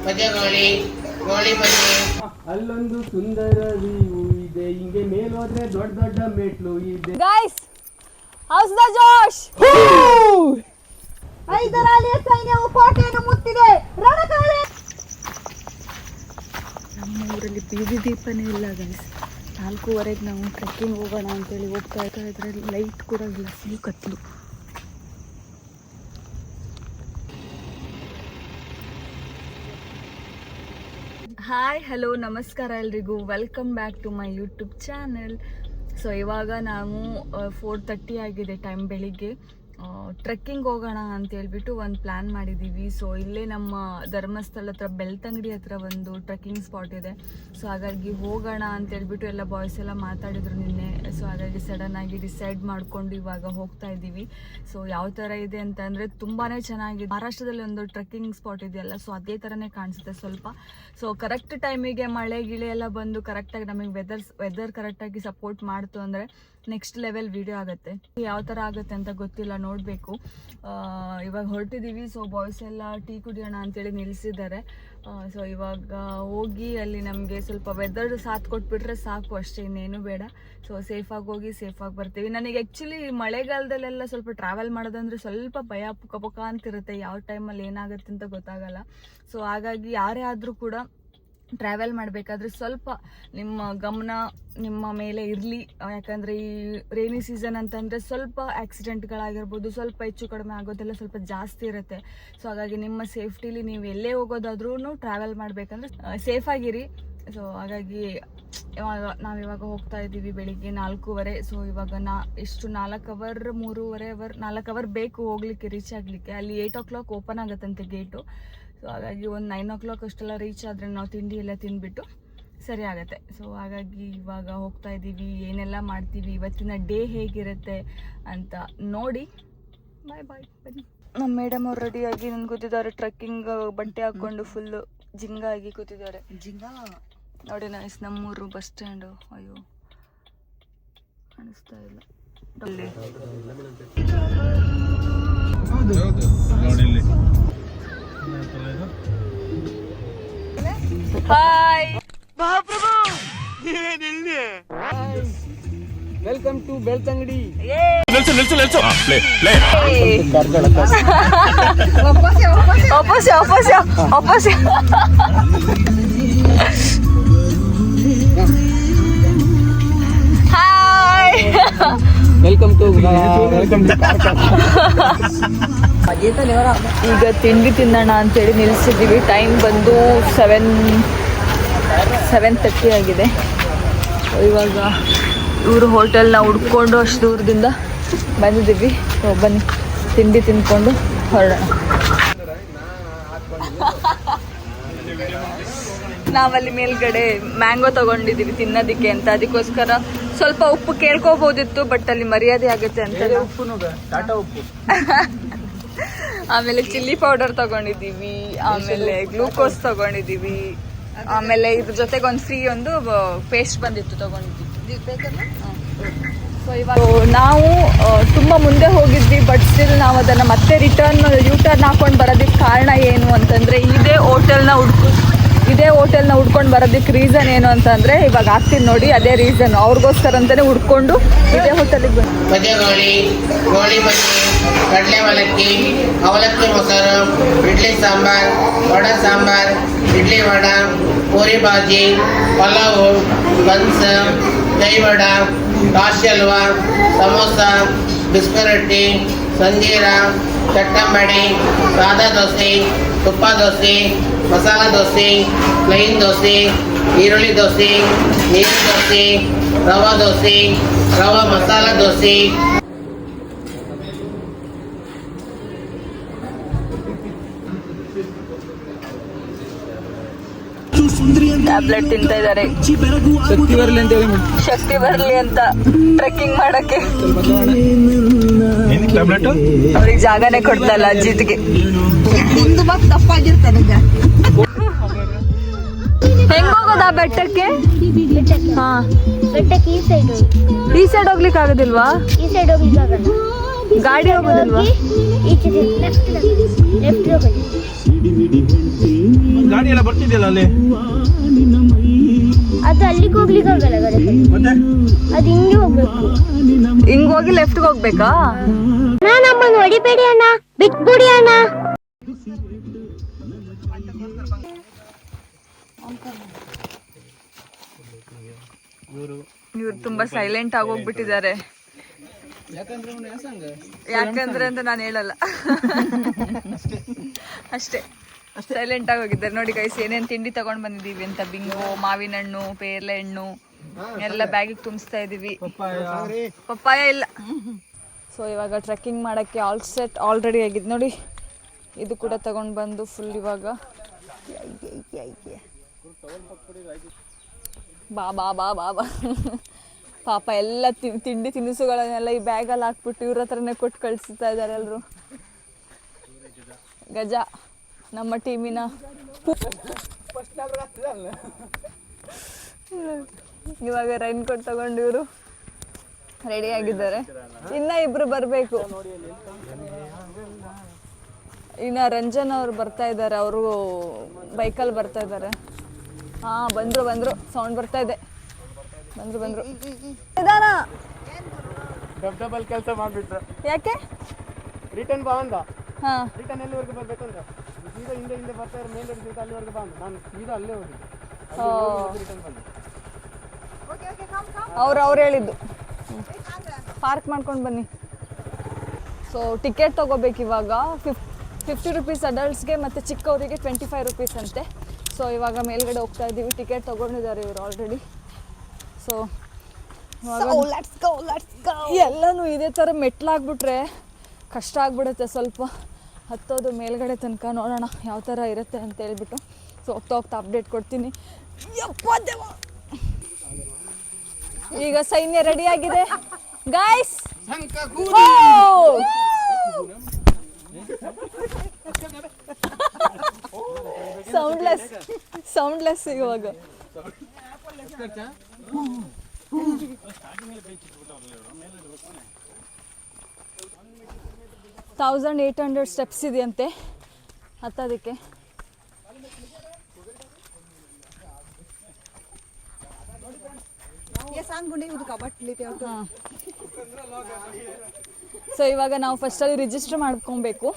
ಮಜಗೋಳಿ ಗೋಳಿ ಬನ್ನಿ. ಅಲ್ಲೊಂದು ಸುಂದರ ವ್ಯೂ ಇದೆ, ಹಿಂಗೆ ಮೇಲೋದ್ರೆ ದೊಡ್ಡ ದೊಡ್ಡ ಮೆಟ್ಲು ಇದೆ. ಗೈಸ್, ಹೌಸ್ ದ ಜೋಶ್. ಐದರಾಲಿಯ ಸೈನ್ಯವು ಕೋಟೆಯನ್ನು ಮುತ್ತಿದೆ. ರಣಕಾಳೆ. ನಮ್ಮ ಊರಲ್ಲಿ ಬೀದಿ ದೀಪನೇ ಇಲ್ಲ ಗೈಸ್. 4:15 ನಾವು ಟ್ರೆಕ್ಕಿಂಗ್ ಹೋಗೋಣ ಅಂತೇಳಿ ಹೋಗ್ತಾ ಇದ್ರೆ ಲೈಟ್ ಕೂಡ ಇಲ್ಲ, ಫುಲ್ ಕತ್ಲು. ಹಾಯ್, ಹಲೋ, ನಮಸ್ಕಾರ ಎಲ್ರಿಗೂ. Welcome back to my YouTube channel. So ಇವಾಗ ನಾವು 4:30 ಆಗಿದೆ ಟೈಮ್, ಬೆಳಿಗ್ಗೆ. ಟ್ರೆಕ್ಕಿಂಗ್ ಹೋಗೋಣ ಅಂತ ಹೇಳ್ಬಿಟ್ಟು ಒಂದು ಪ್ಲ್ಯಾನ್ ಮಾಡಿದ್ದೀವಿ. ಸೊ ಇಲ್ಲೇ ನಮ್ಮ ಧರ್ಮಸ್ಥಳ ಹತ್ರ ಬೆಳ್ತಂಗಡಿ ಹತ್ರ ಒಂದು ಟ್ರೆಕ್ಕಿಂಗ್ ಸ್ಪಾಟ್ ಇದೆ. ಸೊ ಹಾಗಾಗಿ ಹೋಗೋಣ ಅಂತ ಹೇಳ್ಬಿಟ್ಟು ಎಲ್ಲ ಬಾಯ್ಸ್ ಎಲ್ಲ ಮಾತಾಡಿದ್ರು ನಿನ್ನೆ. ಸೊ ಹಾಗಾಗಿ ಸಡನ್ನಾಗಿ ಡಿಸೈಡ್ ಮಾಡಿಕೊಂಡು ಇವಾಗ ಹೋಗ್ತಾ ಇದ್ದೀವಿ. ಸೊ ಯಾವ ಥರ ಇದೆ ಅಂತಂದರೆ ತುಂಬಾ ಚೆನ್ನಾಗಿದೆ. ಮಹಾರಾಷ್ಟ್ರದಲ್ಲಿ ಒಂದು ಟ್ರೆಕ್ಕಿಂಗ್ ಸ್ಪಾಟ್ ಇದೆಯಲ್ಲ, ಸೊ ಅದೇ ಥರನೇ ಕಾಣಿಸುತ್ತೆ ಸ್ವಲ್ಪ. ಸೊ ಕರೆಕ್ಟ್ ಟೈಮಿಗೆ ಮಳೆ ಗಿಳೆ ಎಲ್ಲ ಬಂದು ಕರೆಕ್ಟಾಗಿ ನಮಗೆ ವೆದರ್ ಕರೆಕ್ಟಾಗಿ ಸಪೋರ್ಟ್ ಮಾಡ್ತು ಅಂದರೆ ನೆಕ್ಸ್ಟ್ ಲೆವೆಲ್ ವಿಡಿಯೋ ಆಗುತ್ತೆ. ಯಾವ ಥರ ಆಗುತ್ತೆ ಅಂತ ಗೊತ್ತಿಲ್ಲ, ನೋಡಬೇಕು. ಇವಾಗ ಹೊರಟಿದ್ದೀವಿ. ಸೊ ಬಾಯ್ಸ್ ಎಲ್ಲ ಟೀ ಕುಡಿಯೋಣ ಅಂತೇಳಿ ನಿಲ್ಲಿಸಿದ್ದಾರೆ. ಸೊ ಇವಾಗ ಹೋಗಿ ಅಲ್ಲಿ ನಮಗೆ ಸ್ವಲ್ಪ ವೆದರ್ ಸಾಥ್ ಕೊಟ್ಬಿಟ್ರೆ ಸಾಕು, ಅಷ್ಟೇ, ಇನ್ನೇನು ಬೇಡ. ಸೊ ಸೇಫಾಗಿ ಹೋಗಿ ಸೇಫಾಗಿ ಬರ್ತೀವಿ. ನನಗೆ ಆ್ಯಕ್ಚುಲಿ ಮಳೆಗಾಲದಲ್ಲೆಲ್ಲ ಸ್ವಲ್ಪ ಟ್ರಾವೆಲ್ ಮಾಡೋದಂದ್ರೆ ಸ್ವಲ್ಪ ಭಯ, ಪುಕ ಅಂತಿರುತ್ತೆ. ಯಾವ ಟೈಮಲ್ಲಿ ಏನಾಗುತ್ತೆ ಅಂತ ಗೊತ್ತಾಗಲ್ಲ. ಸೊ ಹಾಗಾಗಿ ಯಾರೇ ಆದರೂ ಕೂಡ ಟ್ರಾವೆಲ್ ಮಾಡಬೇಕಾದ್ರೆ ಸ್ವಲ್ಪ ನಿಮ್ಮ ಗಮನ ನಿಮ್ಮ ಮೇಲೆ ಇರಲಿ. ಯಾಕಂದರೆ ಈ ರೇನಿ ಸೀಸನ್ ಅಂತಂದರೆ ಸ್ವಲ್ಪ ಆಕ್ಸಿಡೆಂಟ್ಗಳಾಗಿರ್ಬೋದು, ಸ್ವಲ್ಪ ಹೆಚ್ಚು ಕಡಿಮೆ ಆಗೋದೆಲ್ಲ ಸ್ವಲ್ಪ ಜಾಸ್ತಿ ಇರುತ್ತೆ. ಸೊ ಹಾಗಾಗಿ ನಿಮ್ಮ ಸೇಫ್ಟಿಲಿ ನೀವು ಎಲ್ಲೇ ಹೋಗೋದಾದ್ರೂ ಟ್ರಾವೆಲ್ ಮಾಡಬೇಕಂದ್ರೆ ಸೇಫಾಗಿರಿ. ಸೊ ಹಾಗಾಗಿ ನಾವಿವಾಗ ಹೋಗ್ತಾ ಇದ್ದೀವಿ ಬೆಳಿಗ್ಗೆ 4:15. ಸೊ ಇವಾಗ ಎಷ್ಟು 4 ಅವರ್ 3.5 ಅವರ್ 4 ಅವರ್ ಬೇಕು ಹೋಗ್ಲಿಕ್ಕೆ, ರೀಚ್ ಆಗಲಿಕ್ಕೆ. ಅಲ್ಲಿ 8 o'clock ಓಪನ್ ಆಗುತ್ತಂತೆ ಗೇಟು. ಸೊ ಹಾಗಾಗಿ ಒಂದು 9 o'clock ಅಷ್ಟೆಲ್ಲ ರೀಚ್ ಆದರೆ ನಾವು ತಿಂಡಿ ಎಲ್ಲ ತಿಂದ್ಬಿಟ್ಟು ಸರಿ ಆಗುತ್ತೆ. ಸೊ ಹಾಗಾಗಿ ಇವಾಗ ಹೋಗ್ತಾ ಇದ್ದೀವಿ. ಏನೆಲ್ಲ ಮಾಡ್ತೀವಿ, ಇವತ್ತಿನ ಡೇ ಹೇಗಿರುತ್ತೆ ಅಂತ ನೋಡಿ. ಬಾಯ್ ಬನ್ನಿ. ನಮ್ಮ ಮೇಡಮ್ ಅವ್ರು ರೆಡಿಯಾಗಿ ನನ್ಗೆ ಕೂತಿದ್ದಾರೆ, ಟ್ರೆಕ್ಕಿಂಗ್ ಬಟ್ಟೆ ಹಾಕ್ಕೊಂಡು ಫುಲ್ಲು ಜಿಂಗಾಗಿ ಕೂತಿದ್ದಾರೆ. ನೋಡಿ ನೈಸ್, ನಮ್ಮೂರು ಬಸ್ ಸ್ಟ್ಯಾಂಡು. ಅಯ್ಯೋ ಕಾಣಿಸ್ತಾ ಇಲ್ಲ. Hi, welcome to Belthangady. Hi, welcome to ಈಗ ತಿಂಡಿ ತಿನ್ನೋಣ ಅಂತೇಳಿ ನಿಲ್ಲಿಸಿದ್ದೀವಿ. ಟೈಮ್ ಬಂದು 7:30 ಆಗಿದೆ. ಇವಾಗ ಇವರು ಹೋಟೆಲ್ನ ಹುಡ್ಕೊಂಡು ಅಷ್ಟು ದೂರದಿಂದ ಬಂದಿದ್ದೀವಿ. ಬನ್ನಿ ತಿಂಡಿ ತಿಂದ್ಕೊಂಡು ಹೊರಡೋಣ. ನಾವಲ್ಲಿ ಮೇಲ್ಗಡೆ ಮ್ಯಾಂಗೋ ತಗೊಂಡಿದ್ದೀವಿ ತಿನ್ನೋದಕ್ಕೆ ಅಂತ. ಅದಕ್ಕೋಸ್ಕರ ಸ್ವಲ್ಪ ಉಪ್ಪು ಕೇಳ್ಕೋಬೋದಿತ್ತು, ಬಟ್ ಅಲ್ಲಿ ಮರ್ಯಾದೆ ಆಗುತ್ತೆ ಅಂತ ಆಮೇಲೆ ಚಿಲ್ಲಿ ಪೌಡರ್ ತಗೊಂಡಿದ್ದೀವಿ, ಆಮೇಲೆ ಗ್ಲೂಕೋಸ್ ತಗೊಂಡಿದ್ದೀವಿ, ಆಮೇಲೆ ಇದ್ರ ಜೊತೆಗೆ ಒಂದು ಫ್ರೀ ಒಂದು ಪೇಸ್ಟ್ ಬಂದಿತ್ತು ತಗೊಂಡಿದ್ದೀವಿ. ಸೊ ಇವಾಗ ನಾವು ತುಂಬ ಮುಂದೆ ಹೋಗಿದ್ವಿ, ಬಟ್ ಸ್ಟಿಲ್ ನಾವು ಅದನ್ನು ಮತ್ತೆ ಯೂಟರ್ನ್ ಹಾಕೊಂಡು ಬರೋದಕ್ಕೆ ಕಾರಣ ಏನು ಅಂತಂದರೆ ಇದೇ ಹೋಟೆಲ್ನ ಹುಡ್ಕೊಂಡು ಬರೋದಕ್ಕೆ ರೀಸನ್ ಏನು ಅಂತಂದರೆ ಇವಾಗ ಆಗ್ತೀನಿ ನೋಡಿ, ಅದೇ ರೀಸನ್. ಅವ್ರಿಗೋಸ್ಕರ ಅಂತಲೇ ಹುಡ್ಕೊಂಡು ಇದೇ ಹೋಟೆಲಿಗೆ ಬಂದು ಮಜಗೋಳಿ ಗೋಳಿ ಬನ್ನಿ, ಕಡಲೆ ಅವಲಕ್ಕಿ ಮೊಸರು, ಇಡ್ಲಿ ಸಾಂಬಾರ್, ವಡೆ ಸಾಂಬಾರ್, ಇಡ್ಲಿ ವಡ, ಪೂರಿ ಭಾಜಿ, ಪಲಾವು, ಬನ್ಸ್, ದಹಿ ವಡ, ಕಾಶಿ ಹಲ್ವಾ, ಸಮೋಸ, ಬಿಸ್ಕರೊಟ್ಟಿ, ಸಂಜೀರ, ಚಟ್ಟಂಬಡಿ, ಸಾದಾ ದೋಸೆ, ತುಪ್ಪ ದೋಸೆ, ಮಸಾಲ ದೋಸೆ, ಪ್ಲೈನ್ ದೋಸೆ, ಈರುಳ್ಳಿ ದೋಸೆ, ನೀರು ದೋಸೆ, ರವಾ ದೋಸೆ, ರವಾ ಮಸಾಲ ದೋಸೆ. ಟ್ಯಾಬ್ಲೆಟ್ ತಿಂತಾ ಇದ್ದಾರೆ, ಶಕ್ತಿ ಬರಲಿ ಅಂತ ಟ್ರೆಕ್ಕಿಂಗ್ ಮಾಡಕ್ಕೆ. ಅವ್ರಿಗೆ ಜಾಗನೇ ಕೊಡ್ತಾ ಇಲ್ಲ ಅಜ್ಜಿತ್ಗೆ. ಹೆಂಗ್ ಹೋಗೋದಾ ಬೆಟ್ಟಕ್ಕೆ? ಹಾ, ಬೆಟ್ಟಕ್ಕೆ ಈ ಸೈಡ್ ಹೋಗ್ಲಿಕ್ಕೆ ಆಗೋದಿಲ್ವಾ? ಈ ಸೈಡ್ ಹೋಗ್ಲಿಕ್ಕೆ ಆಗಲ್ಲ. ಗಾಡಿ ಹೋಗೋದಿಲ್ವಾ? ಗಾಡಿ ಎಲ್ಲ ಬರ್ತಿದೆಯಲ್ಲ ಅಲ್ಲಿ. ಅದು ಅಲ್ಲಿಗೆ ಹೋಗ್ಲಿಕ್ಕೆ ಆಗಲ್ಲ ಗಾಡಿ, ಮತ್ತೆ ಅದು ಹಿಂಗೆ ಹೋಗ್ಬೇಕು. ಹಿಂಗ್ ಹೋಗಿ ಲೆಫ್ಟ್ಗೆ ಹೋಗ್ಬೇಕಾ? ನಮ್ಮನ್ನು ಹೊಡಿಬೇಡಿ ಅಣ್ಣ, ಬಿಟ್ಬಿಡಿ ಅಣ್ಣ. ಇವ್ರು ತುಂಬಾ ಸೈಲೆಂಟ್ ಆಗಿ ಹೋಗ್ಬಿಟ್ಟಿದ್ದಾರೆ. ಯಾಕಂದ್ರೆ ಅಂತ ನಾನು ಹೇಳಲ್ಲ, ಅಷ್ಟೇ ಸೈಲೆಂಟ್ ಆಗಿ ಹೋಗಿದ್ದಾರೆ. ನೋಡಿ ಗೈಸ್, ಏನೇನ್ ತಿಂಡಿ ತಗೊಂಡ್ ಬಂದಿದೀವಿ ಅಂತ. ಬಿಂಗೋ, ಮಾವಿನ ಹಣ್ಣು, ಪೇರ್ಲೆ ಹಣ್ಣು ಎಲ್ಲ ಬ್ಯಾಗಿಗೆ ತುಂಬಿಸ್ತಾ ಇದೀವಿ. ಪಪ್ಪಾಯ ಇಲ್ಲ. ಸೊ ಇವಾಗ ಟ್ರೆಕ್ಕಿಂಗ್ ಮಾಡಕ್ಕೆ ಆಲ್ ಸೆಟ್ ಆಲ್ರೆಡಿ ಆಗಿದೆ ನೋಡಿ. ಇದು ಕೂಡ ತಗೊಂಡ್ ಬಂದು ಫುಲ್ ಇವಾಗ ಬಾ ಬಾ ಬಾ ಬಾ ಬಾ. ಪಾಪ ಎಲ್ಲ ತಿಂಡಿ ತಿನಿಸುಗಳನ್ನೆಲ್ಲ ಈ ಬ್ಯಾಗಲ್ಲಿ ಹಾಕ್ಬಿಟ್ಟು ಇವ್ರ ಹತ್ರನೇ ಕೊಟ್ಟು ಕಳಿಸ್ತಾ ಇದ್ದಾರೆ ಎಲ್ಲರೂ. ಗಜ ನಮ್ಮ ಟೀಮಿನ ಇವಾಗ ರೈನ್ ಕೋಟ್ ತಗೊಂಡು ಇವರು ರೆಡಿ ಆಗಿದ್ದಾರೆ. ಇನ್ನ ಇಬ್ರು ಬರಬೇಕು. ಇನ್ನ ರಂಜನ್ ಅವ್ರು ಬರ್ತಾ ಇದ್ದಾರೆ, ಅವರು ಬೈಕಲ್ಲಿ ಬರ್ತಾ ಇದ್ದಾರೆ. ಹಾ ಬಂದ್ರು ಸೌಂಡ್ ಬರ್ತಾ ಇದೆ. ಬಂದ್ರು ನಿಧಾನ. ಡಬಲ್ ಕೆಲಸ ಮಾಡ್ಬಿಟ್ರು. ಯಾಕೆ? ರಿಟರ್ನ್ ಬಾ ಅಂದ. ಹಾ ರಿಟರ್ನ್ ಎಲ್ಲಿವರೆಗೆ ಬರ್ಬೇಕು ಅಂತ ಸೀದಾ ಹಿಂದೆ ಬರ್ತಾ ಇರೋ ಮೇನ್ ರೋಡ್ ಸೀದಾ ಅಲ್ಲಿವರೆಗೆ ಬಂದು ನಾನು ಸೀದಾ ಅಲ್ಲೇ ಹೋಗಿದ್ದೆ. ರಿಟರ್ನ್ ಬಂದೆ. ಅವ್ರು ಹೇಳಿದ್ದು ಪಾರ್ಕ್ ಮಾಡ್ಕೊಂಡು ಬನ್ನಿ. ಸೊ ಟಿಕೆಟ್ ತೊಗೋಬೇಕು ಇವಾಗ. 50 ರುಪೀಸ್ ಅಡಲ್ಟ್ಸ್ಗೆ ಮತ್ತು ಚಿಕ್ಕವರಿಗೆ 25 ರುಪೀಸ್ ಅಂತೆ. ಸೊ ಇವಾಗ ಮೇಲ್ಗಡೆ ಹೋಗ್ತಾ ಇದ್ದೀವಿ. ಟಿಕೆಟ್ ತೊಗೊಂಡಿದ್ದಾರೆ ಇವರು ಆಲ್ರೆಡಿ. ಸೊ ಎಲ್ಲನೂ ಇದೇ ಥರ ಮೆಟ್ಲಾಗ್ಬಿಟ್ರೆ ಕಷ್ಟ ಆಗ್ಬಿಡುತ್ತೆ ಸ್ವಲ್ಪ ಹತ್ತೋದು ಮೇಲ್ಗಡೆ ತನಕ. ನೋಡೋಣ ಯಾವ ಥರ ಇರುತ್ತೆ ಅಂತ ಹೇಳ್ಬಿಟ್ಟು. ಸೊ ಹೋಗ್ತಾ ಅಪ್ಡೇಟ್ ಕೊಡ್ತೀನಿ. ಈಗ ಸೈನ್ಯ ರೆಡಿ ಆಗಿದೆ ಗಾಯ್ಸ್. ಸೌಂಡ್ಲೆಸ್ ಇವಾಗ. 1800 ಸ್ಟೆಪ್ಸ್ ಇದೆಯಂತೆ ಹತ್ತೋದಕ್ಕೆ. ಸೊ ಇವಾಗ ನಾವು ಫಸ್ಟಲ್ಲಿ ರಿಜಿಸ್ಟರ್ ಮಾಡ್ಕೊಬೇಕು.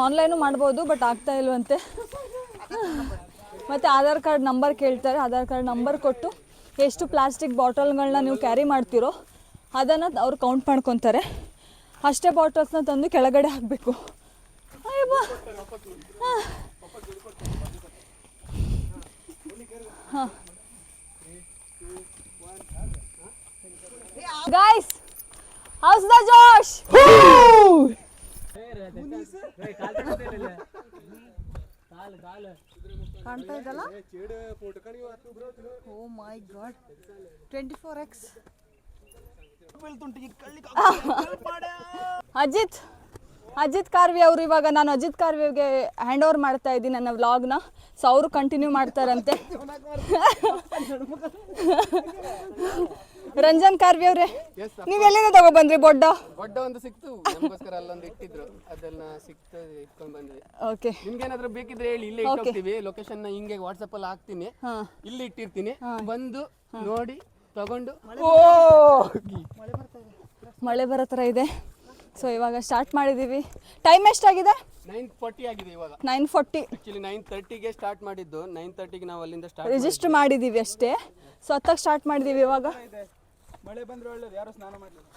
ಆನ್ಲೈನು ಮಾಡ್ಬೋದು, ಬಟ್ ಆಗ್ತಾ ಇಲ್ವಂತೆ. ಮತ್ತು ಆಧಾರ್ ಕಾರ್ಡ್ ನಂಬರ್ ಕೇಳ್ತಾರೆ. ಆಧಾರ್ ಕಾರ್ಡ್ ನಂಬರ್ ಕೊಟ್ಟು ಎಷ್ಟು ಪ್ಲಾಸ್ಟಿಕ್ ಬಾಟಲ್ಗಳನ್ನ ನೀವು ಕ್ಯಾರಿ ಮಾಡ್ತೀರೋ ಅದನ್ನು ಅವ್ರು ಕೌಂಟ್ ಮಾಡ್ಕೊತಾರೆ. ಅಷ್ಟೇ ಬಾಟಲ್ಸ್ನ ತಂದು ಕೆಳಗಡೆ ಹಾಕಬೇಕು. ಹಾಂ ಗಾಯ್ಸ್, ಹೌಸ್ ದ ಜೋಶ್. ಕಾಣ್ತಾ ಇದಲ್ಲ? ಓ ಮೈ ಗಾಡ್, 24x. ಅಜಿತ್ ಕಾರ್ವಿ ಅವರು ಇವಾಗ ನಾನು ಅಜಿತ್ ಕಾರ್ವಿಗೆ ಹ್ಯಾಂಡ್ ಓವರ್ ಮಾಡ್ತಾ ಇದ್ದೀನಿ ನನ್ನ ವ್ಲಾಗ್ನ. ಸೊ ಅವರು ಕಂಟಿನ್ಯೂ ಮಾಡ್ತಾರಂತೆ. ರಂಜನ್ ಕಾರ್ವಿ ಅವರೇ, ನೀವೆಲ್ಲಿಂದ ತಗೊಬಂದ್ರಿ ಬೊಡ್ಡ ಒಂದು ಸಿಕ್ತು ನಮಗೋಸ್ಕರ, ಅಲ್ಲೊಂದು ಇಟ್ಟಿದ್ರು, ಅದನ್ನ ಸಿಕ್ತು ಇಟ್ಕೊಂಡು ಬಂದ್ವಿ. ಓಕೆ, ನಿಮ್ಗೆ ಏನಾದ್ರು ಬೇಕಿದ್ರೆ ಹೇಳಿ, ಇಲ್ಲೇ ಇಟ್ಟಿರ್ತೀವಿ. ಲೊಕೇಶನ್ ನ ಹಿಂಗೆ ವಾಟ್ಸಪ್ ಅಲ್ಲಿ ಹಾಕ್ತೀನಿ, ಇಲ್ಲಿ ಇಟ್ಟಿರ್ತೀನಿ, ಬಂದು ನೋಡಿ ತಗೊಂಡು. ಮಳೆ ಬರೋ ಥರ ಇದೆ. ಸೊ ಇವಾಗ ಸ್ಟಾರ್ಟ್ ಮಾಡಿದ್ದೀವಿ. ಟೈಮ್ ಎಷ್ಟಾಗಿದೆ? 9:40 ಆಗಿದೆ ಇವಾಗ. 9:40. ಆಕ್ಚುಲಿ 9:30ಗೆ ಸ್ಟಾರ್ಟ್ ಮಾಡಿದ್ದು. 9:30ಗೆ ನಾವು ಅಲ್ಲಿಂದ ಸ್ಟಾರ್ಟ್ ರಿಜಿಸ್ಟರ್ ಮಾಡಿದ್ದೀವಿ ಅಷ್ಟೇ. ಸೊ ಹತ್ತಕ್ಕೆ ಸ್ಟಾರ್ಟ್ ಮಾಡಿದ್ದೀವಿ ಇವಾಗ. ಮಳೆ ಬಂದ್ರೆ ಒಳ್ಳೇದು, ಯಾರು ಸ್ನಾನ ಮಾಡಲಿಲ್ಲ.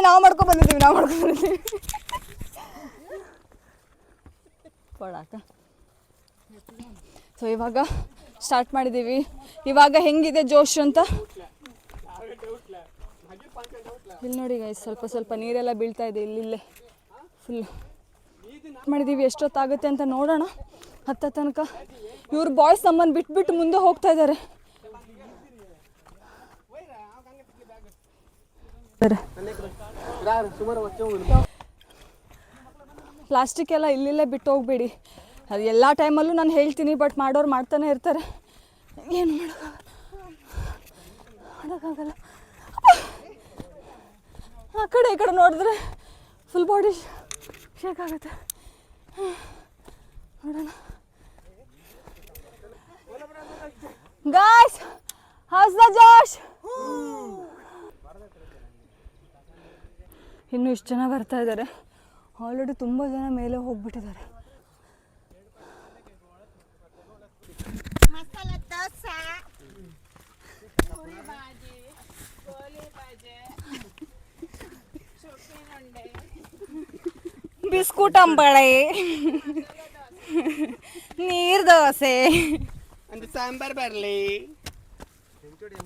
ನಾವು ಮಾಡ್ಕೊಂಡು ಬಂದಿದ್ದೀವಿ. ಕೊಡಾಕ. ಸೊ ಇವಾಗ ಸ್ಟಾರ್ಟ್ ಮಾಡಿದ್ದೀವಿ. ಇವಾಗ ಹೆಂಗಿದೆ ಜೋಶ್ ಅಂತ ಇಲ್ಲಿ ನೋಡಿ ಗೈಸ್. ಸ್ವಲ್ಪ ನೀರೆಲ್ಲ ಬೀಳ್ತಾ ಇದೆ ಇಲ್ಲೇ ಫುಲ್ ಮಾಡಿದ್ದೀವಿ. ಎಷ್ಟೊತ್ತಾಗುತ್ತೆ ಅಂತ ನೋಡೋಣ ಹತ್ತ ತನಕ. ಇವ್ರು ಬಾಯ್ಸ್ ನಮ್ಮನ್ನು ಬಿಟ್ಬಿಟ್ಟು ಮುಂದೆ ಹೋಗ್ತಾ ಇದ್ದಾರೆ. ಪ್ಲಾಸ್ಟಿಕ್ ಎಲ್ಲ ಇಲ್ಲೇ ಬಿಟ್ಟು ಹೋಗ್ಬೇಡಿ. ಅದು ಎಲ್ಲ ಟೈಮಲ್ಲೂ ನಾನು ಹೇಳ್ತೀನಿ, ಬಟ್ ಮಾಡೋರು ಮಾಡ್ತಾನೆ ಇರ್ತಾರೆ. ಏನು ಮಾಡೋಕ್ಕಾಗಲ್ಲ. ಆ ಕಡೆ ಈ ಕಡೆ ನೋಡಿದ್ರೆ ಫುಲ್ ಬಾಡಿ ಶೇಕ್ ಆಗುತ್ತೆ. ನೋಡೋಣ. ಗಾಯ್ಸ್, ಹೌಸ್ ದ ಜೋಶ್? ಇನ್ನು ಇಷ್ಟು ಜನ ಬರ್ತಾ ಇದ್ದಾರೆ. ಆಲ್ರೆಡಿ ತುಂಬ ಜನ ಮೇಲೆ ಹೋಗ್ಬಿಟ್ಟಿದ್ದಾರೆ. ಬಿಸ್ಕುಟ್ ಅಂಬಳೆ, ನೀರ್ ದೋಸೆ, ಒಂದು ಸಾಂಬಾರ್ ಬರ್ಲಿ.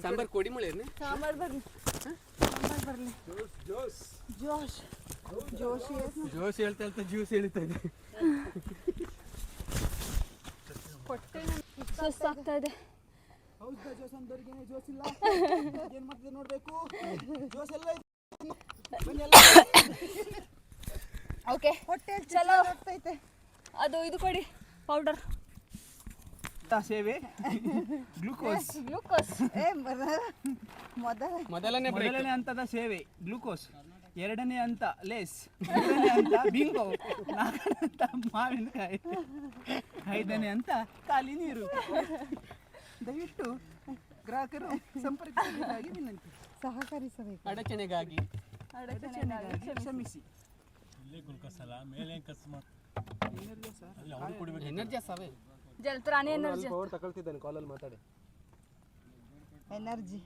ಸಾಂಬಾರ್ ಕೊಡಿ ಮಳೆ. ಸಾಂಬಾರ್ ಬರ್ಲಿ. ಜೋಶ್ ಜೋಶ್ ಜೋಶ್ ಜೋಶ್ ಹೇಳ್ತಾ ಹೇಳ್ತಾ ಜ್ಯೂಸ್ ಹೇಳ್ತಾ ಇದೆ. ಸುಸ್ತಾಗ್ತಾ ಇದೆ. ಓಕೆ ಚಲೋ. ಅದು ಇದು ಕೊಡಿ ಪೌಡರ್. ಸೇವೆ ಗ್ಲೂಕೋಸ್. ಗ್ಲೂಕೋಸ್ ಮೊದಲನೇ ಹಂತದ ಸೇವೆ ಗ್ಲೂಕೋಸ್, ಎರಡನೇ ಹಂತ ಲೇಸ್, ಮೂರನೇ ಹಂತ ಬಿಂಗೋ, ನಾಲ್ಕನೇ ಹಂತ ಮಾವಿನಕಾಯಿ, ಐದನೇ ಹಂತ ಖಾಲಿ ನೀರು. ದಯವಿಟ್ಟು ಗ್ರಾಹಕರು ಸಂಪರ್ಕಿಸಬೇಕಾಗಿ ವಿನಂತಿ. ಸಹಕರಿಸಬೇಕು. ಅಡಚಣೆಗಾಗಿ ಕ್ಷಮಿಸಿ. ಎನರ್ಜಿ ಸಾವೇ ಜಲತ್ರಾಣಿ ಎನರ್ಜಿ ತಗೊಳ್ತಿದ್ದಾನೆ ಕಾಲಲ್ಲಿ ಮಾತಾಡಿ. ಎನರ್ಜಿ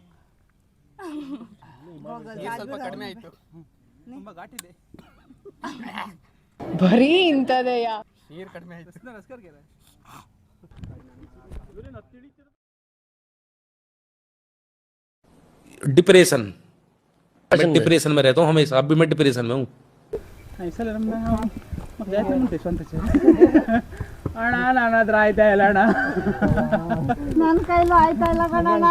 ಸ್ವಲ್ಪ ಕಡಿಮೆ ಆಯ್ತು. ತುಂಬಾ ಘಾಟಿದೆ. ಬರೀ ಇಂಥದೆಯ ನೀರು ಕಡಿಮೆ ಆಯ್ತು. डिप्रेशन, मैं डिप्रेशन में रहता हूँ हमेशा. अब भी मैं डिप्रेशन में हूँ. ಅಣ್ಣ ನನ್ನ ಹತ್ರ ಆಯ್ತಾ ಇಲ್ಲ ಅಣ್ಣ. ನನ್ನ ಕೈಲೂ ಆಯ್ತಾ ಇಲ್ಲ ಕಣಣ್ಣ.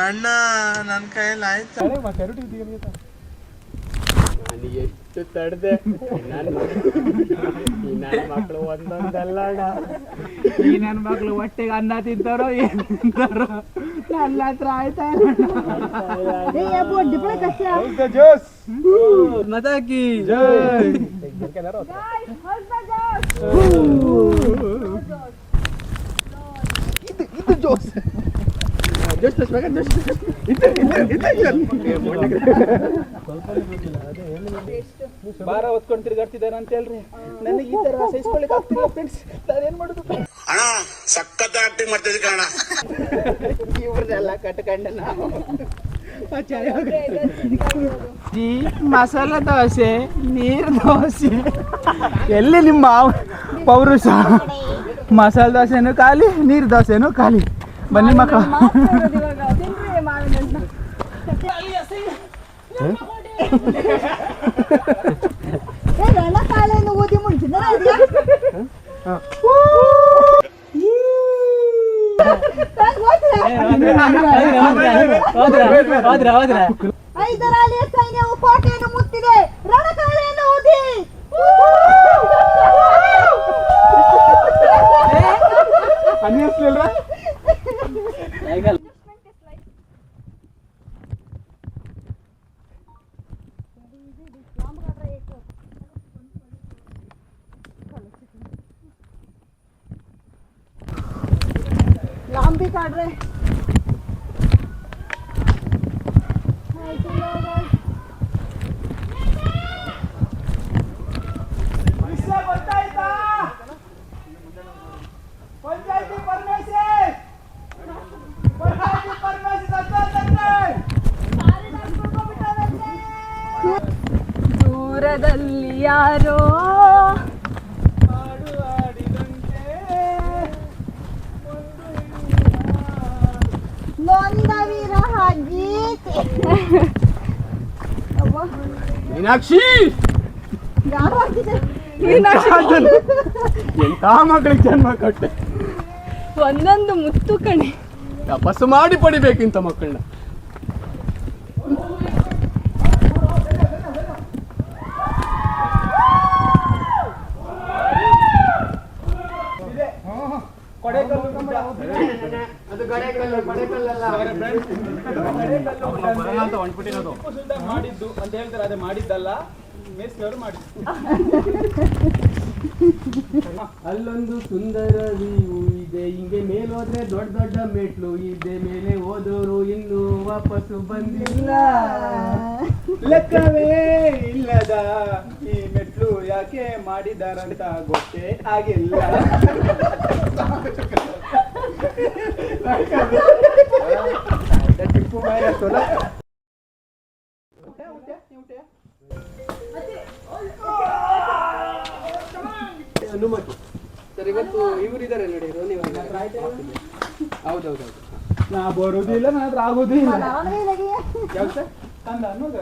ಅಣ್ಣ ನನ್ನ ಕೈಯಲ್ಲಿ ಆಯ್ತು. ಎಷ್ಟು ತಡೆದೆ. ನನ್ನ ಮಕ್ಕಳು ಒಂದೊಂದಲ್ಲ ಅಣ್ಣ. ಈ ನನ್ನ ಮಕ್ಕಳು ಹೊಟ್ಟೆಗೆ ಅನ್ನ ತಿಂತಾರೋ ಏನು ತಿಂತಾರೋ ನನ್ನ ಹತ್ರ ಆಯ್ತಾ ಇಲ್ಲ. ಮತಾಕಿ ಇದು ಜೋಸ್. ಭಾರ ಹೊತ್ಕೊಂಡು ತಿರ್ಗಾಡ್ತಿದ್ದಾರೆ ಅಂತ ಹೇಳ್ರಿ. ನನಗೆ ಈ ತರ ಸಹಿಸ್ಕೊಳ್ಳಿಕ್ಕೆ ಆಗ್ತಿಲ್ಲ ಫ್ರೆಂಡ್ಸ್. ನಾನೇನ್ ಮಾಡುದು? ಅಣ್ಣ ಸಖತ್ ಆಕ್ಟಿಂಗ್ ಮಾಡ್ತಿದ್ದೆ ಕಣ. ಇವ್ರನ್ನೆಲ್ಲ ಕಟ್ಕೊಂಡೆ ನಾವು. ಮಸಾಲೆ ದೋಸೆ, ನೀರು ದೋಸೆ, ಎಲ್ಲಿ ನಿಮ್ಮ ಪೌರುಷ? ಮಸಾಲೆ ದೋಸೆನೂ ಖಾಲಿ, ನೀರು ದೋಸೆನೂ ಖಾಲಿ. ಬನ್ನಿ ಮಕ್ಕಳು. ಕಾಲೇನು ಊದಿ ಮುಂಚಿನ ಐದರಾಲಿಯ ಸೈನ್ಯವು ಕೋಟೆಯನ್ನು ಮುತ್ತಿದೆ. ರಣಕಾಳೆಯನ್ನು ಊದಿ. लांबी काट रहे. ದೂರದಲ್ಲಿ ಯಾರೋ ನೊಂದ ವಿರಹ ಗೀತೆ. ಮೀನಾಕ್ಷಿ ಯಾರು ಹಾಕಿದೆ? ಎಂತ ಮಕ್ಕಳಿಗೆ ಜನ್ಮ ಕೊಟ್ಟೆ. ಒಂದೊಂದು ಮುತ್ತು ಕಣೆ. ತಪಸ್ಸು ಮಾಡಿ ಪಡಿಬೇಕಿಂತ ಮಕ್ಕಳನ್ನ. ಅದು ಗಡೇಕಲ್ಲು ಮಾಡಿದ್ದು ಅಂತ ಹೇಳ್ತಾರೆ, ಅದೇ ಮಾಡಿದ್ದಲ್ಲ, ಮೇಸ್ನವರು ಮಾಡಿದ್ದು. ಅಲ್ಲೊಂದು ಸುಂದರ ವ್ಯೂ ಇದೆ, ಹಿಂಗೆ ಮೇಲೆ ಹೋದ್ರೆ ದೊಡ್ಡ ದೊಡ್ಡ ಮೆಟ್ಲು ಇದೆ, ಮೇಲೆ ಹೋದವರು ಇನ್ನೂ ವಾಪಸ್ಸು ಬಂದಿಲ್ಲ. ಲೆಕ್ಕವೇ ಇಲ್ಲದ ಈ ಮೆಟ್ಲು ಯಾಕೆ ಮಾಡಿದಾರಂತ ಗೊತ್ತೇ ಆಗಿಲ್ಲ. ಹನುಮತಿ ಸರ್, ಇವತ್ತು ಇವರಿದ್ದಾರೆ ನೋಡಿ, ರೋನಿ ಹೌದೌದು. ನಾ ಬರುದಿಲ್ಲ, ನನ್ನ ಹತ್ರ ಆಗುದಿಲ್ಲ. ಯಾವ್ದು ಸರ್? ಕಂದ ಅನ್ನೋದು?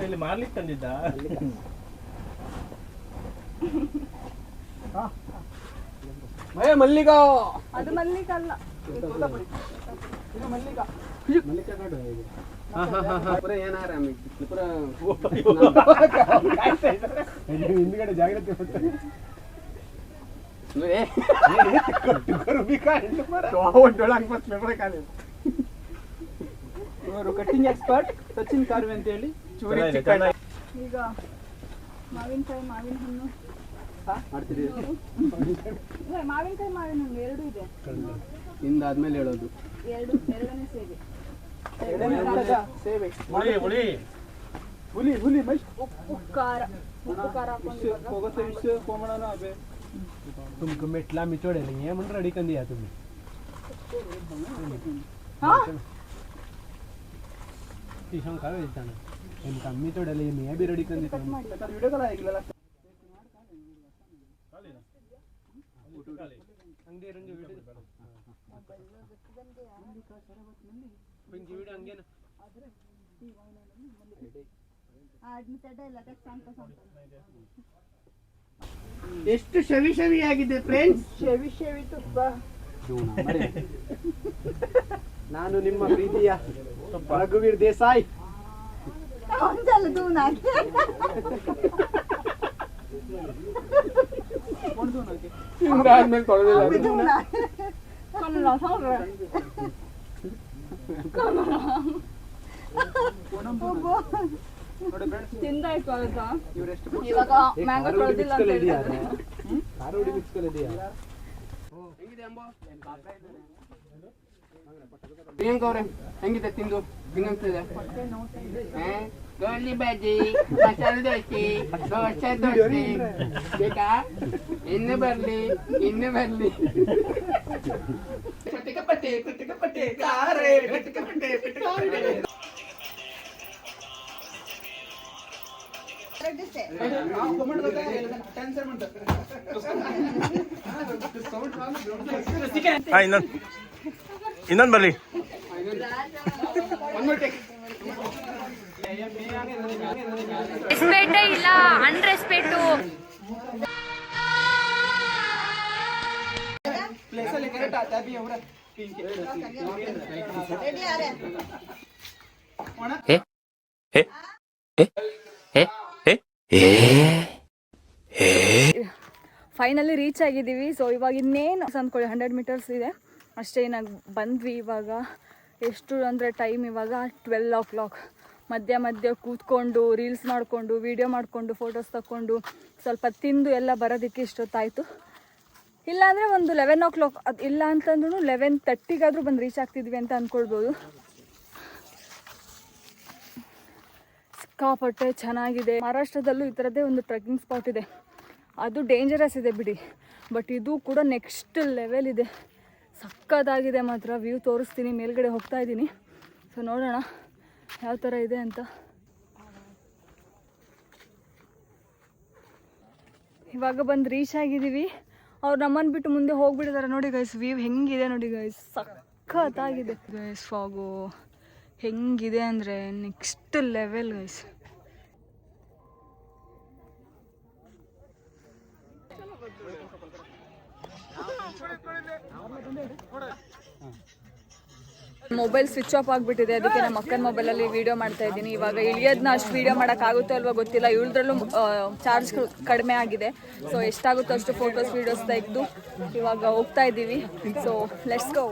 ಇಲ್ಲಿ ಮಾರ್ಲಿಕ್ಕೆ ತಂದಿದ್ದ. ಮಲ್ಲಿಗ ಅದು ಮಲ್ಲಿಕ ಅಲ್ಲ, ಹಿಂದ್ಗಡೆ ಜಾಗ್ರತೆ ಇವರು ಕಟ್ಟಿಂಗ್ ಎಕ್ಸ್ಪರ್ಟ್ ಸಚಿನ್ ಕಾರ್ವೆ ಅಂತ ಹೇಳಿ. ಈಗ ಮಾವಿನಕಾಯಿ, ಮಾವಿನ ಹಣ್ಣು ಮಾಡ್ತೀರಿ? ಇಲ್ಲ, ಮಾವಿನಕಾಯಿ ಮಾವಿನ ಹಣ್ಣು ಎರಡು ಇದೆ. ಹಿಂದಾದ್ಮೇಲೆ ಹೇಳೋದು ಎರಡನೇ ಸೇವೆ. ಸೇವೆ ಹುಳಿ ಹುಲಿ ಉಪ್ಪು ಖಾರ ಹಾಕೊಂಡು कोमड़ाना अबे तुमको मेटला मिचोड़े नहीं है मन रेडी कर दिया तुम्हें. हाँ टीशन का वेचता ना इनका मिचोड़े ले मैं भी रेडी कर देता हूँ. वीडियो कला इगला अंगे रंगे वीडियो पिंकी वीडियो अंगे ना ಎಷ್ಟು ಶವಿ ಆಗಿದೆ ಫ್ರೆಂಡ್ಸ್. ಶವಿ ತುಪ್ಪ. ನಾನು ನಿಮ್ಮ ಪ್ರೀತಿಯ ರಘುವೀರ್ ದೇಸಾಯಿ. ತಿಂದಾಯ್ತು ಆಯ್ತಾ? ಇವಾಗ ಮ್ಯಾಂಗೋ ತೊಳೆದಿಲ್ಲ ಅಂತ ಹೇಳಿದ್ರೆ ಕಾರೋಡಿ ಮಿಕ್ಸ್ ಕಲಿದೆಯಾ? ಪ್ರಿಯಾಂಕಾ ಅವ್ರೆ ಹೆಂಗಿದೆ ತಿಂದು? ಹೆಂಗಂತಿದೆ? ಗೋಳಿ ಬಜ್ಜಿ, ಮಸಾಲೆ ದೋಸೆ, ದೋಸೆ ಬೇಕಾ? ಇನ್ನು ಬರ್ಲಿ ಪಟ್ಟೆ ಕಾರೆ ಇನ್ನೊಂದು ಬರ್ಲಿ. ರೆಸ್ಪೆಕ್ಟೇ ಇಲ್ಲ, ಅನ್ರೆಸ್ಪೆಕ್ಟು. ಫೈನಲಿ ರೀಚ್ ಆಗಿದ್ದೀವಿ. ಸೊ ಇವಾಗ ಇನ್ನೇನು ಅಂದ್ಕೊಳ್ಳಿ 100 ಮೀಟರ್ಸ್ ಇದೆ ಅಷ್ಟೇ. ಇನ್ನಾಗ ಬಂದ್ವಿ. ಇವಾಗ ಎಷ್ಟು ಅಂದರೆ ಟೈಮ್ ಇವಾಗ 12 o'clock. ಮಧ್ಯ ಕೂತ್ಕೊಂಡು ರೀಲ್ಸ್ ಮಾಡಿಕೊಂಡು ವೀಡಿಯೋ ಮಾಡಿಕೊಂಡು ಫೋಟೋಸ್ ತಗೊಂಡು ಸ್ವಲ್ಪ ತಿಂದು ಎಲ್ಲ ಬರೋದಕ್ಕೆ ಇಷ್ಟೊತ್ತಾಯಿತು. ಇಲ್ಲಾಂದರೆ ಒಂದು 11 o'clock, ಅದು ಇಲ್ಲ ಅಂತಂದ್ರೂ 11:30ಗಾದರೂ ಬಂದು ರೀಚ್ ಆಗ್ತಿದ್ವಿ ಅಂತ ಅಂದ್ಕೊಳ್ಬೋದು. ಸಿಕ್ಕಾಪಟ್ಟೆ ಚೆನ್ನಾಗಿದೆ. ಮಹಾರಾಷ್ಟ್ರದಲ್ಲೂ ಈ ಥರದ್ದೇ ಒಂದು ಟ್ರೆಕ್ಕಿಂಗ್ ಸ್ಪಾಟ್ ಇದೆ. ಅದು ಡೇಂಜರಸ್ ಇದೆ ಬಿಡಿ, ಬಟ್ ಇದು ಕೂಡ ನೆಕ್ಸ್ಟ್ ಲೆವೆಲ್ ಇದೆ. ಸಕ್ಕತ್ತಾಗಿದೆ ಮಾತ್ರ. ವ್ಯೂ ತೋರಿಸ್ತೀನಿ, ಮೇಲ್ಗಡೆ ಹೋಗ್ತಾ ಇದ್ದೀನಿ. ಸೊ ನೋಡೋಣ ಯಾವ ಥರ ಇದೆ ಅಂತ. ಇವಾಗ ಬಂದು ರೀಚ್ ಆಗಿದ್ದೀವಿ. ಅವ್ರು ನಮ್ಮನ್ನು ಬಿಟ್ಟು ಮುಂದೆ ಹೋಗ್ಬಿಟ್ಟಿದ್ದಾರೆ. ನೋಡಿ ಗೈಸ್, ವ್ಯೂ ಹೆಂಗಿದೆ ನೋಡಿ ಗೈಸ್, ಸಖತ್ತಾಗಿದೆ ಗೈಸ್. ಫಾಗು ಹೆಂಗಿದೆ ಅಂದರೆ next level guys. Mobile switch off ಆಗಿಬಿಟ್ಟಿದೆ, ಅದಕ್ಕೆ ನಮ್ಮ ಅಕ್ಕನ ಮೊಬೈಲಲ್ಲಿ ವೀಡಿಯೋ ಮಾಡ್ತಾ ಇದ್ದೀನಿ. ಇವಾಗ ಇಳಿಯೋದನ್ನ ಅಷ್ಟು ವೀಡಿಯೋ ಮಾಡೋಕ್ಕಾಗುತ್ತೋ ಅಲ್ವಾ ಗೊತ್ತಿಲ್ಲ. ಇವಳದ್ರಲ್ಲೂ ಚಾರ್ಜ್ ಕಡಿಮೆ ಆಗಿದೆ. ಸೊ ಎಷ್ಟಾಗುತ್ತೋ ಅಷ್ಟು ಫೋಟೋಸ್ ವೀಡಿಯೋಸ್ ತೆಗೆದು ಇವಾಗ ಹೋಗ್ತಾ ಇದ್ದೀವಿ. So let's go.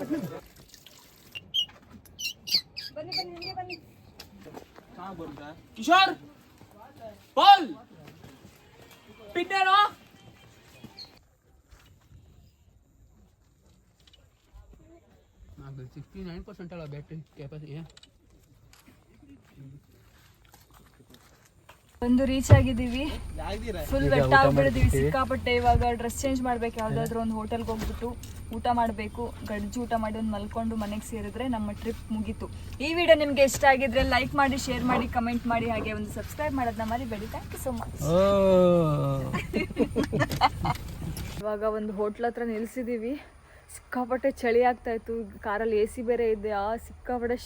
ಕಿಶೋರ್ ಬಾಲ್ ಪಿನ್ನೇನೋ 69% ಅಲ್ಲ ಬ್ಯಾಟ್ರಿ ಕೆಪಾಸಿಟಿ. ಒಂದು ರೀಚ್ ಆಗಿದ್ದೀವಿ. ಫುಲ್ ವೆಟ್ ಆಗ್ಬಿಟ್ಟಿದ್ದೀವಿ ಸಿಕ್ಕಾಪಟ್ಟೆ. ಇವಾಗ ಡ್ರೆಸ್ ಚೇಂಜ್ ಮಾಡ್ಬೇಕು, ಯಾವುದಾದ್ರೂ ಒಂದು ಹೋಟೆಲ್ಗೆ ಹೋಗ್ಬಿಟ್ಟು ಊಟ ಮಾಡಬೇಕು. ಗಡ್ಜು ಊಟ ಮಾಡಿ ಒಂದು ಮಲ್ಕೊಂಡು ಮನೆಗೆ ಸೇರಿದ್ರೆ ನಮ್ಮ ಟ್ರಿಪ್ ಮುಗೀತು. ಈ ವಿಡಿಯೋ ನಿಮಗೆ ಇಷ್ಟ ಆಗಿದ್ರೆ ಲೈಕ್ ಮಾಡಿ, ಶೇರ್ ಮಾಡಿ, ಕಮೆಂಟ್ ಮಾಡಿ, ಹಾಗೆ ಒಂದು ಸಬ್ಸ್ಕ್ರೈಬ್ ಮಾಡೋದನ್ನ ಮರಿಬೇಡಿ. Thank you so much. ಇವಾಗ ಒಂದು ಹೋಟ್ಲ್ ಹತ್ರ ನಿಲ್ಸಿದ್ದೀವಿ. ಸಿಕ್ಕಾಪಟ್ಟೆ ಚಳಿ ಆಗ್ತಾಯಿತ್ತು. ಕಾರಲ್ಲಿ AC ಬೇರೆ ಇದೆ. ಸಿಕ್ಕಾಪಟ್ಟೆ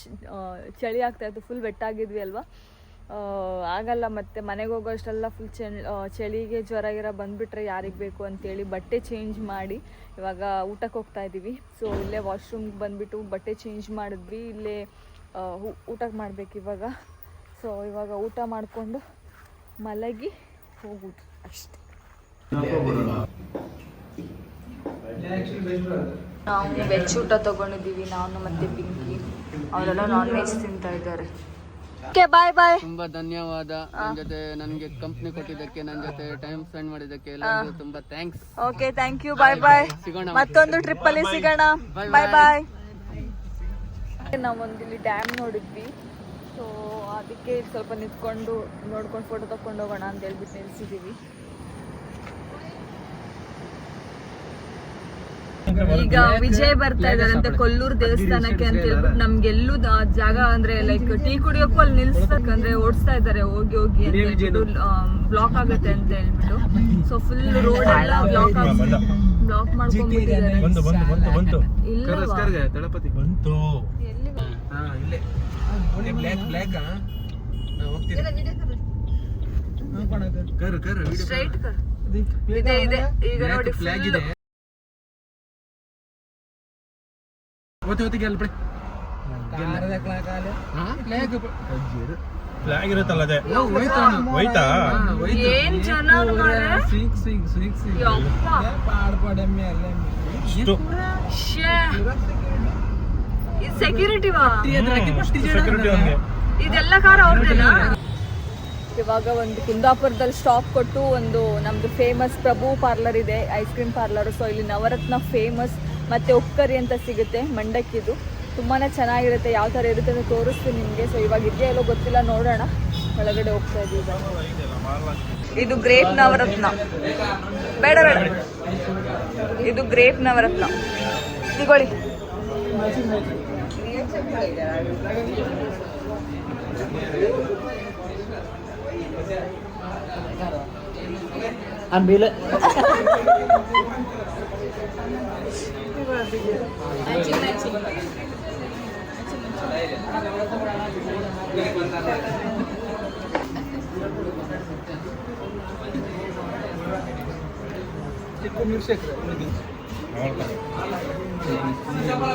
ಚಳಿ ಆಗ್ತಾಯಿತ್ತು. ಫುಲ್ ವೆಟ್ಟಾಗಿದ್ವಿ ಅಲ್ವಾ, ಆಗಲ್ಲ. ಮತ್ತು ಮನೆಗೆ ಹೋಗೋ ಅಷ್ಟೆಲ್ಲ ಫುಲ್ ಚಳಿಗೆ ಜ್ವರ ಗಿರ ಬಂದುಬಿಟ್ರೆ ಯಾರಿಗೆ ಬೇಕು ಅಂತೇಳಿ ಬಟ್ಟೆ ಚೇಂಜ್ ಮಾಡಿ ಇವಾಗ ಊಟಕ್ಕೆ ಹೋಗ್ತಾ ಇದ್ದೀವಿ. ಸೊ ಇಲ್ಲೇ ವಾಶ್ರೂಮ್ಗೆ ಬಂದುಬಿಟ್ಟು ಬಟ್ಟೆ ಚೇಂಜ್ ಮಾಡಿದ್ವಿ. ಇಲ್ಲೇ ಊಟಕ್ಕೆ ಮಾಡಬೇಕು ಇವಾಗ. ಸೊ ಇವಾಗ ಊಟ ಮಾಡಿಕೊಂಡು ಮಲಗಿ ಹೋಗುದು ಅಷ್ಟೇ. ನಾವು ವೆಜ್ ಊಟ ತೊಗೊಂಡಿದ್ದೀವಿ, ನಾನು ಮತ್ತು ಪಿಂಕಿ. ಅವರೆಲ್ಲ ನಾನ್ ವೆಜ್ ತಿಂತಾ ಇದ್ದಾರೆ. ಓಕೆ, ಬಾಯ್ ಬಾಯ್. ತುಂಬಾ ಧನ್ಯವಾದ ನನ್ನ ಜೊತೆ ನನಗೆ ಕಂಪ್ನಿ ಕೊಟ್ಟಿದ್ದಕ್ಕೆ, ನನ್ನ ಜೊತೆ ಟೈಮ್ ಸ್ಪೆಂಡ್ ಮಾಡಿದ್ದಕ್ಕೆ ಎಲ್ಲರಿಗೂ ತುಂಬಾ thanks. Okay, thank you. Bye bye. ಮತ್ತೊಂದು ಟ್ರಿಪ್ ಅಲ್ಲಿ ಸಿಗೋಣ. ಬಾಯ್ ಬಾಯ್. ನಾವೊಂದು ಇಲ್ಲಿ ಡ್ಯಾಮ್ ನೋಡಿದ್ವಿ. ಸೊ ಅದಕ್ಕೆ ಸ್ವಲ್ಪ ನಿಂತ್ಕೊಂಡು ನೋಡ್ಕೊಂಡು ಫೋಟೋ ತಕೊಂಡು ಹೋಗೋಣ ಅಂತ ಹೇಳ್ಬಿಟ್ಟು ನಿಲ್ಸಿದ್ದೀವಿ. ಈಗ ವಿಜಯ್ ಬರ್ತಾ ಇದಾರಂತೆ ಕೊಲ್ಲೂರು ದೇವಸ್ಥಾನಕ್ಕೆ ಅಂತ ಹೇಳ್ಬಿಟ್ಟು ನಮ್ಗೆಲ್ಲೂ ಜಾಗ ಅಂದ್ರೆ ಲೈಕ್ ಟೀ ಕುಡಿಯೋಕ್ಕೂ ಅಲ್ಲಿ ನಿಲ್ಸಬೇಕಂದ್ರೆ ಓಡಿಸ್ತಾ ಇದ್ದಾರೆ ಹೋಗಿ ಹೋಗಿ ಅಂತ ಹೇಳ್ಬಿಟ್ಟು ಬ್ಲಾಕ್ ಆಗುತ್ತೆ ಅಂತ ಹೇಳ್ಬಿಟ್ಟು. ಸೊ ಫುಲ್ ರೋಡ್ ಎಲ್ಲ ಬ್ಲಾಕ್ ಮಾಡ್ಕೊಂಡ್ಬಿಟ್ಟಿದ್ದಾರೆ. ಸ್ಟ್ರೈಟ್ ಇದೆ ಇದೆ. ಈಗ ನೋಡಿ ಫ್ಲಾಗ್ ಇದೆ. ಫ್ಲಾಗ್ ಇರುತ್ತಲ್ಲ ಅದೇ ಹೋಯ್ತಾ? ಏನ್ ಜನ ಸೆಕ್ಯೂರಿಟಿ ಇದೆಲ್ಲ ಕಾರ್ ಅವ್ರದ್ದೇನಾ? ಇವಾಗ ಒಂದು ಕುಂದಾಪುರದಲ್ಲಿ ಸ್ಟಾಪ್ ಕೊಟ್ಟು ಒಂದು ನಮ್ದು ಫೇಮಸ್ ಪ್ರಭು ಪಾರ್ಲರ್ ಇದೆ, ಐಸ್ ಕ್ರೀಮ್ ಪಾರ್ಲರ್. ಸೊ ಇಲ್ಲಿ ನವರತ್ನ ಫೇಮಸ್ ಮತ್ತು ಉಕ್ಕರಿ ಅಂತ ಸಿಗುತ್ತೆ ಮಂಡಕ್ಕಿದು. ತುಂಬಾ ಚೆನ್ನಾಗಿರುತ್ತೆ. ಯಾವ ಥರ ಇರುತ್ತೆ ಅಂತ ತೋರಿಸ್ತೀನಿ ನಿಮಗೆ. ಸೊ ಇವಾಗ ಇದೆಯಾ ಎಲ್ಲೋ ಗೊತ್ತಿಲ್ಲ, ನೋಡೋಣ. ಒಳಗಡೆ ಹೋಗ್ತಾ ಇದ್ದೀವಿ. ಇದು ಗ್ರೇಪ್ ನವರತ್ನ. ಬೇಡ ಬೇಡ, ಇದು ಗ್ರೇಪ್ ನವರತ್ನ ತಗೊಳ್ಳಿ. ಆಮೇಲೆ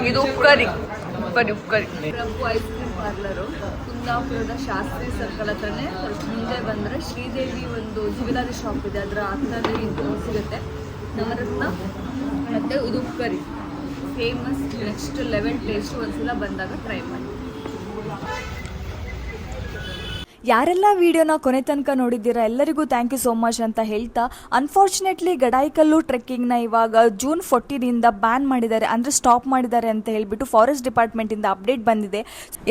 ಇದು ಉಕ್ಕರಿ ಉಕ್ಕರಿ ಉಕ್ಕರಿ. ಪ್ರಭು ಐಸ್ ಕ್ರೀಮ್ ಪಾರ್ಲರು ಕುಂದಾಪುರದ ಶಾಸ್ತ್ರಿ ಸರ್ಕಲ್ ಹತ್ರನೇ ಸ್ವಲ್ಪ ಮುಂದೆ ಬಂದರೆ ಶ್ರೀದೇವಿ ಒಂದು ಜ್ಯುವೆಲರಿ ಶಾಪ್ ಇದೆ, ಅದರ ಹತ್ರನೇ ಇದು ಸಿಗುತ್ತೆ. ನವರತ್ನ ಮತ್ತು ಇದು ಉಕ್ಕರಿ ಫೇಮಸ್. ನೆಕ್ಸ್ಟ್ ಲೆವೆಲ್ ಟೇಸ್ಟ್ ಒಂದ್ಸಲ ಬಂದಾಗ ಟ್ರೈ ಮಾಡಿ. ಯಾರೆಲ್ಲ ವಿಡಿಯೋನ ಕೊನೆ ತನಕ ನೋಡಿದ್ದೀರಾ ಎಲ್ಲರಿಗೂ ಥ್ಯಾಂಕ್ ಯು ಸೋ ಮಚ್ ಅಂತ ಹೇಳ್ತಾ, ಅನ್ಫಾರ್ಚುನೇಟ್ಲಿ ಗಡಾಯಿಕಲ್ಲು ಟ್ರೆಕ್ಕಿಂಗ್ನ ಇವಾಗ June 14 ಬ್ಯಾನ್ ಮಾಡಿದ್ದಾರೆ, ಅಂದರೆ ಸ್ಟಾಪ್ ಮಾಡಿದ್ದಾರೆ ಅಂತ ಹೇಳ್ಬಿಟ್ಟು ಫಾರೆಸ್ಟ್ ಡಿಪಾರ್ಟ್ಮೆಂಟಿಂದ ಅಪ್ಡೇಟ್ ಬಂದಿದೆ.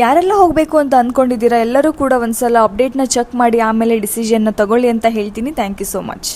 ಯಾರೆಲ್ಲ ಹೋಗಬೇಕು ಅಂತ ಅಂದ್ಕೊಂಡಿದ್ದೀರಾ ಎಲ್ಲರೂ ಕೂಡ ಒಂದ್ಸಲ ಅಪ್ಡೇಟ್ನ ಚೆಕ್ ಮಾಡಿ ಆಮೇಲೆ ಡಿಸಿಷನ್ನ ತಗೊಳ್ಳಿ ಅಂತ ಹೇಳ್ತೀನಿ. Thank you so much.